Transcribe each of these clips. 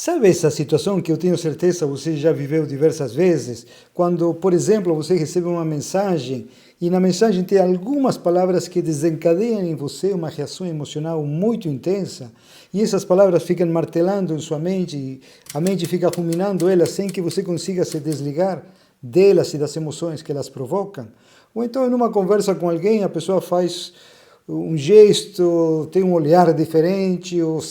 Sabe essa situação que eu tenho certeza você já viveu diversas vezes? Quando, por exemplo, você recebe uma mensagem e na mensagem tem algumas palavras que desencadeiam em você uma reação emocional muito intensa e essas palavras ficam martelando em sua mente e a mente fica ruminando elas sem que você consiga se desligar delas e das emoções que elas provocam. Ou então, em uma conversa com alguém, a pessoa faz um gesto, tem um olhar diferente, ou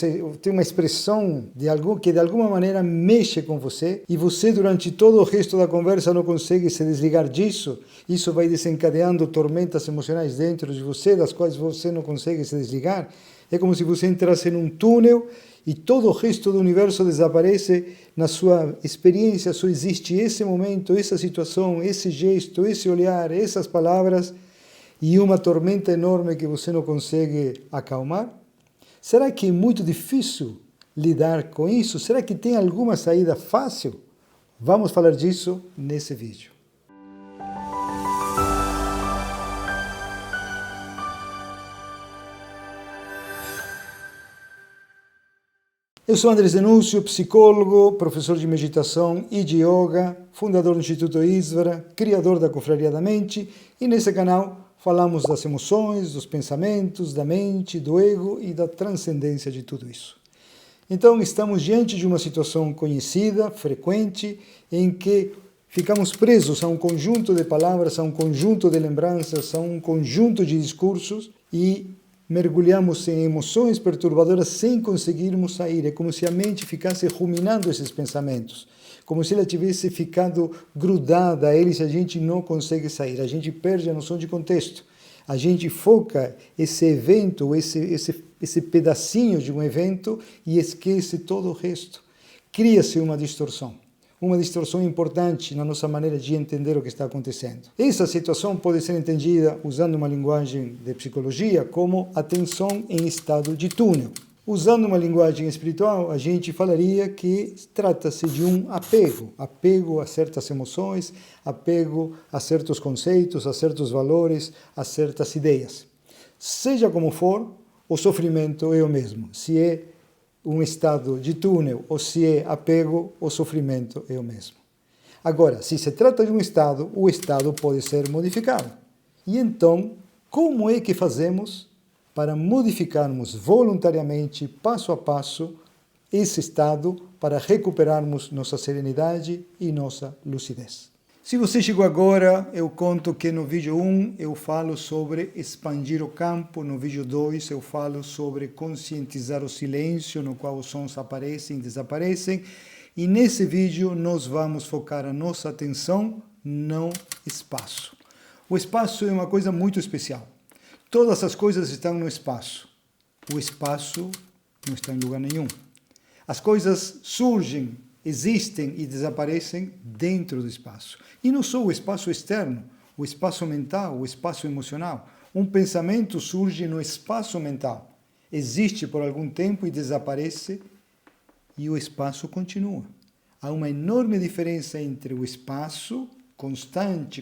tem uma expressão de algo que de alguma maneira mexe com você, e você durante todo o resto da conversa não consegue se desligar disso, isso vai desencadeando tormentas emocionais dentro de você, das quais você não consegue se desligar. É como se você entrasse num túnel e todo o resto do universo desaparece, na sua experiência só existe esse momento, essa situação, esse gesto, esse olhar, essas palavras, e uma tormenta enorme que você não consegue acalmar? Será que é muito difícil lidar com isso? Será que tem alguma saída fácil? Vamos falar disso nesse vídeo. Eu sou André Zenúncio, psicólogo, professor de meditação e de yoga, fundador do Instituto Isvara, criador da Confraria da Mente, e nesse canal falamos das emoções, dos pensamentos, da mente, do ego e da transcendência de tudo isso. Então, estamos diante de uma situação conhecida, frequente, em que ficamos presos a um conjunto de palavras, a um conjunto de lembranças, a um conjunto de discursos e mergulhamos em emoções perturbadoras sem conseguirmos sair. É como se a mente ficasse ruminando esses pensamentos, como se ela tivesse ficado grudada a eles e a gente não consegue sair. A gente perde a noção de contexto. A gente foca esse evento, esse pedacinho de um evento e esquece todo o resto. Cria-se uma distorção importante na nossa maneira de entender o que está acontecendo. Essa situação pode ser entendida, usando uma linguagem de psicologia, como atenção em estado de túnel. Usando uma linguagem espiritual, a gente falaria que trata-se de um apego a certas emoções, apego a certos conceitos, a certos valores, a certas ideias. Seja como for, o sofrimento é o mesmo. Se é um estado de túnel ou se é apego, o sofrimento é o mesmo. Agora, se se trata de um estado, o estado pode ser modificado. E então, como é que fazemos para modificarmos voluntariamente, passo a passo, esse estado para recuperarmos nossa serenidade e nossa lucidez? Se você chegou agora, eu conto que no vídeo 1 eu falo sobre expandir o campo, no vídeo 2 eu falo sobre conscientizar o silêncio, no qual os sons aparecem e desaparecem, e nesse vídeo nós vamos focar a nossa atenção no espaço. O espaço é uma coisa muito especial. Todas as coisas estão no espaço. O espaço não está em lugar nenhum. As coisas surgem, existem e desaparecem dentro do espaço. E não só o espaço externo, o espaço mental, o espaço emocional. Um pensamento surge no espaço mental, existe por algum tempo e desaparece, e o espaço continua. Há uma enorme diferença entre o espaço constante,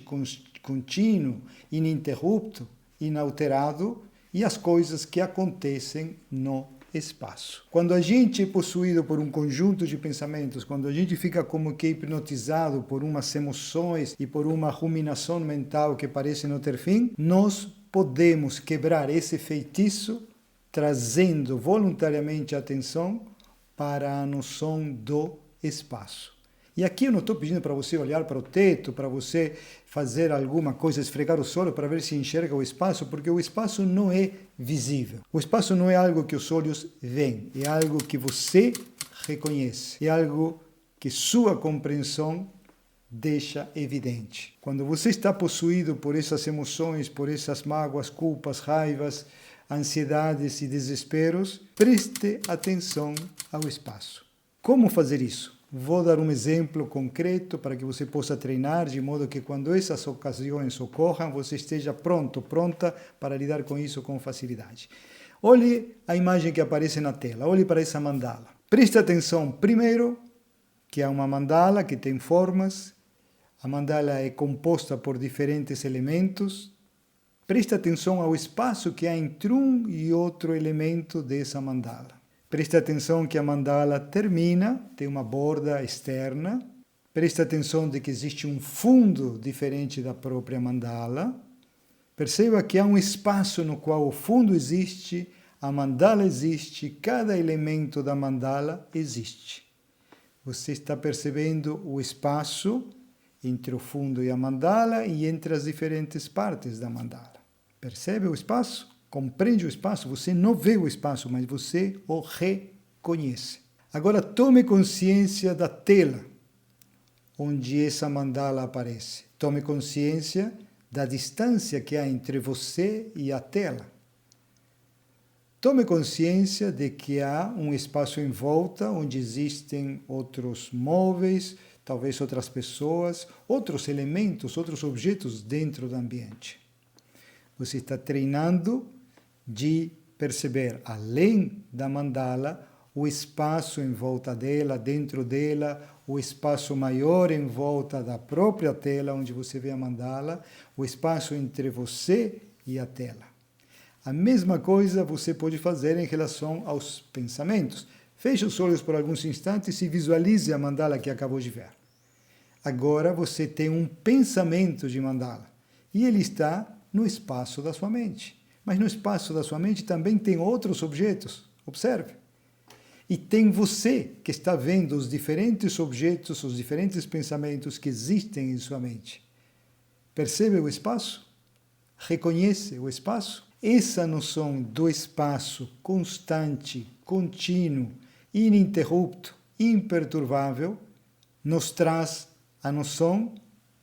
contínuo, ininterrupto, inalterado, e as coisas que acontecem no espaço. Quando a gente é possuído por um conjunto de pensamentos, quando a gente fica como que hipnotizado por umas emoções e por uma ruminação mental que parece não ter fim, nós podemos quebrar esse feitiço trazendo voluntariamente a atenção para a noção do espaço. E aqui eu não estou pedindo para você olhar para o teto, para você fazer alguma coisa, esfregar o solo para ver se enxerga o espaço, porque o espaço não é visível. O espaço não é algo que os olhos veem, é algo que você reconhece, é algo que sua compreensão deixa evidente. Quando você está possuído por essas emoções, por essas mágoas, culpas, raivas, ansiedades e desesperos, preste atenção ao espaço. Como fazer isso? Vou dar um exemplo concreto para que você possa treinar, de modo que quando essas ocasiões ocorram, você esteja pronta para lidar com isso com facilidade. Olhe a imagem que aparece na tela, olhe para essa mandala. Preste atenção primeiro que há uma mandala que tem formas, a mandala é composta por diferentes elementos. Preste atenção ao espaço que há entre um e outro elemento dessa mandala. Preste atenção que a mandala termina, tem uma borda externa. Preste atenção de que existe um fundo diferente da própria mandala. Perceba que há um espaço no qual o fundo existe, a mandala existe, cada elemento da mandala existe. Você está percebendo o espaço entre o fundo e a mandala e entre as diferentes partes da mandala. Percebe o espaço? Compreende o espaço? Você não vê o espaço, mas você o reconhece. Agora tome consciência da tela onde essa mandala aparece. Tome consciência da distância que há entre você e a tela. Tome consciência de que há um espaço em volta onde existem outros móveis, talvez outras pessoas, outros elementos, outros objetos dentro do ambiente. Você está treinando de perceber, além da mandala, o espaço em volta dela, dentro dela, o espaço maior em volta da própria tela, onde você vê a mandala, o espaço entre você e a tela. A mesma coisa você pode fazer em relação aos pensamentos. Feche os olhos por alguns instantes e visualize a mandala que acabou de ver. Agora você tem um pensamento de mandala e ele está no espaço da sua mente. Mas no espaço da sua mente também tem outros objetos. Observe. E tem você que está vendo os diferentes objetos, os diferentes pensamentos que existem em sua mente. Percebe o espaço? Reconhece o espaço? Essa noção do espaço constante, contínuo, ininterrupto, imperturbável, nos traz a noção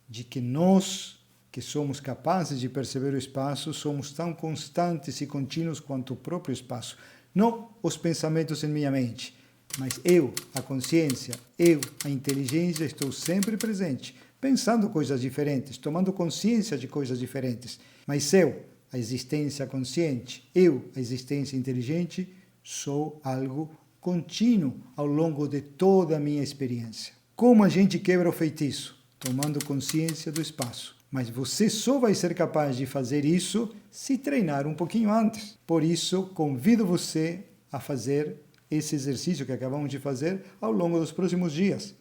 de que nós, que somos capazes de perceber o espaço, somos tão constantes e contínuos quanto o próprio espaço. Não os pensamentos em minha mente, mas eu, a consciência, eu, a inteligência, estou sempre presente, pensando coisas diferentes, tomando consciência de coisas diferentes. Mas eu, a existência consciente, eu, a existência inteligente, sou algo contínuo ao longo de toda a minha experiência. Como a gente quebra o feitiço? Tomando consciência do espaço. Mas você só vai ser capaz de fazer isso se treinar um pouquinho antes. Por isso, convido você a fazer esse exercício que acabamos de fazer ao longo dos próximos dias.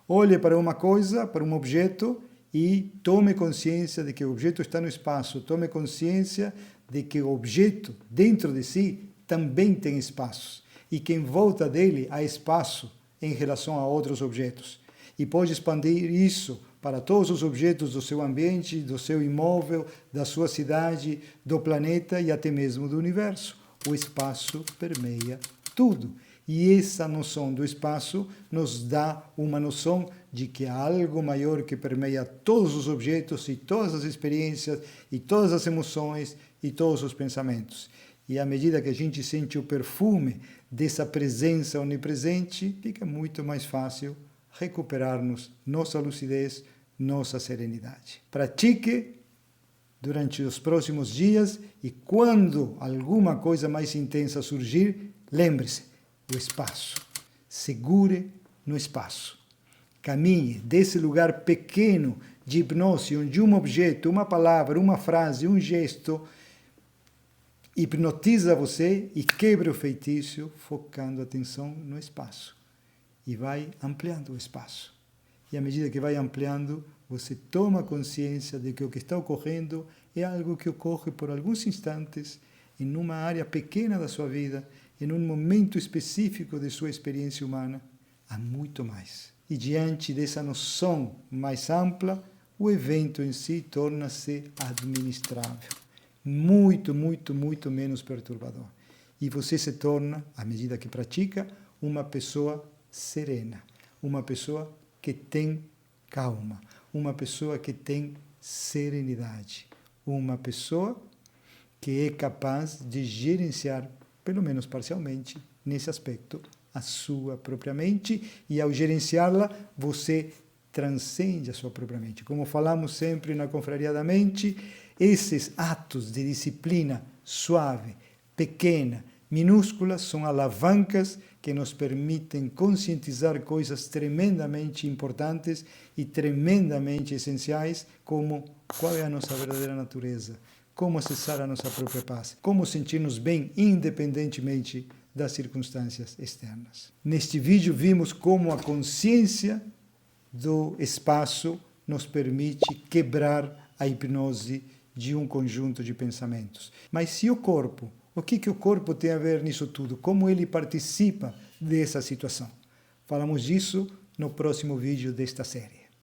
Olhe para uma coisa, para um objeto, e tome consciência de que o objeto está no espaço. Tome consciência de que o objeto, dentro de si, também tem espaços. E que em volta dele há espaço em relação a outros objetos. E pode expandir isso para todos os objetos do seu ambiente, do seu imóvel, da sua cidade, do planeta e até mesmo do universo. O espaço permeia tudo. E essa noção do espaço nos dá uma noção de que há algo maior que permeia todos os objetos e todas as experiências e todas as emoções e todos os pensamentos. E à medida que a gente sente o perfume dessa presença onipresente, fica muito mais fácil recuperarmos nossa lucidez, nossa serenidade. Pratique durante os próximos dias e quando alguma coisa mais intensa surgir, lembre-se, o espaço. Segure no espaço. Caminhe desse lugar pequeno de hipnose, onde um objeto, uma palavra, uma frase, um gesto hipnotiza você e quebra o feitiço, focando a atenção no espaço. E vai ampliando o espaço. E à medida que vai ampliando, você toma consciência de que o que está ocorrendo é algo que ocorre por alguns instantes, em uma área pequena da sua vida, em um momento específico de sua experiência humana. Há muito mais. E diante dessa noção mais ampla, o evento em si torna-se administrável. Muito, muito, muito menos perturbador. E você se torna, à medida que pratica, uma pessoa serena, uma pessoa que tem calma, uma pessoa que tem serenidade, uma pessoa que é capaz de gerenciar, pelo menos parcialmente, nesse aspecto, a sua própria mente, e ao gerenciá-la, você transcende a sua própria mente. Como falamos sempre na Confraria da Mente, esses atos de disciplina suave, pequena, minúsculas, são alavancas que nos permitem conscientizar coisas tremendamente importantes e tremendamente essenciais, como qual é a nossa verdadeira natureza, como acessar a nossa própria paz, como sentir-nos bem independentemente das circunstâncias externas. Neste vídeo vimos como a consciência do espaço nos permite quebrar a hipnose de um conjunto de pensamentos. Mas se o corpo, o que o corpo tem a ver nisso tudo? Como ele participa dessa situação? Falamos disso no próximo vídeo desta série.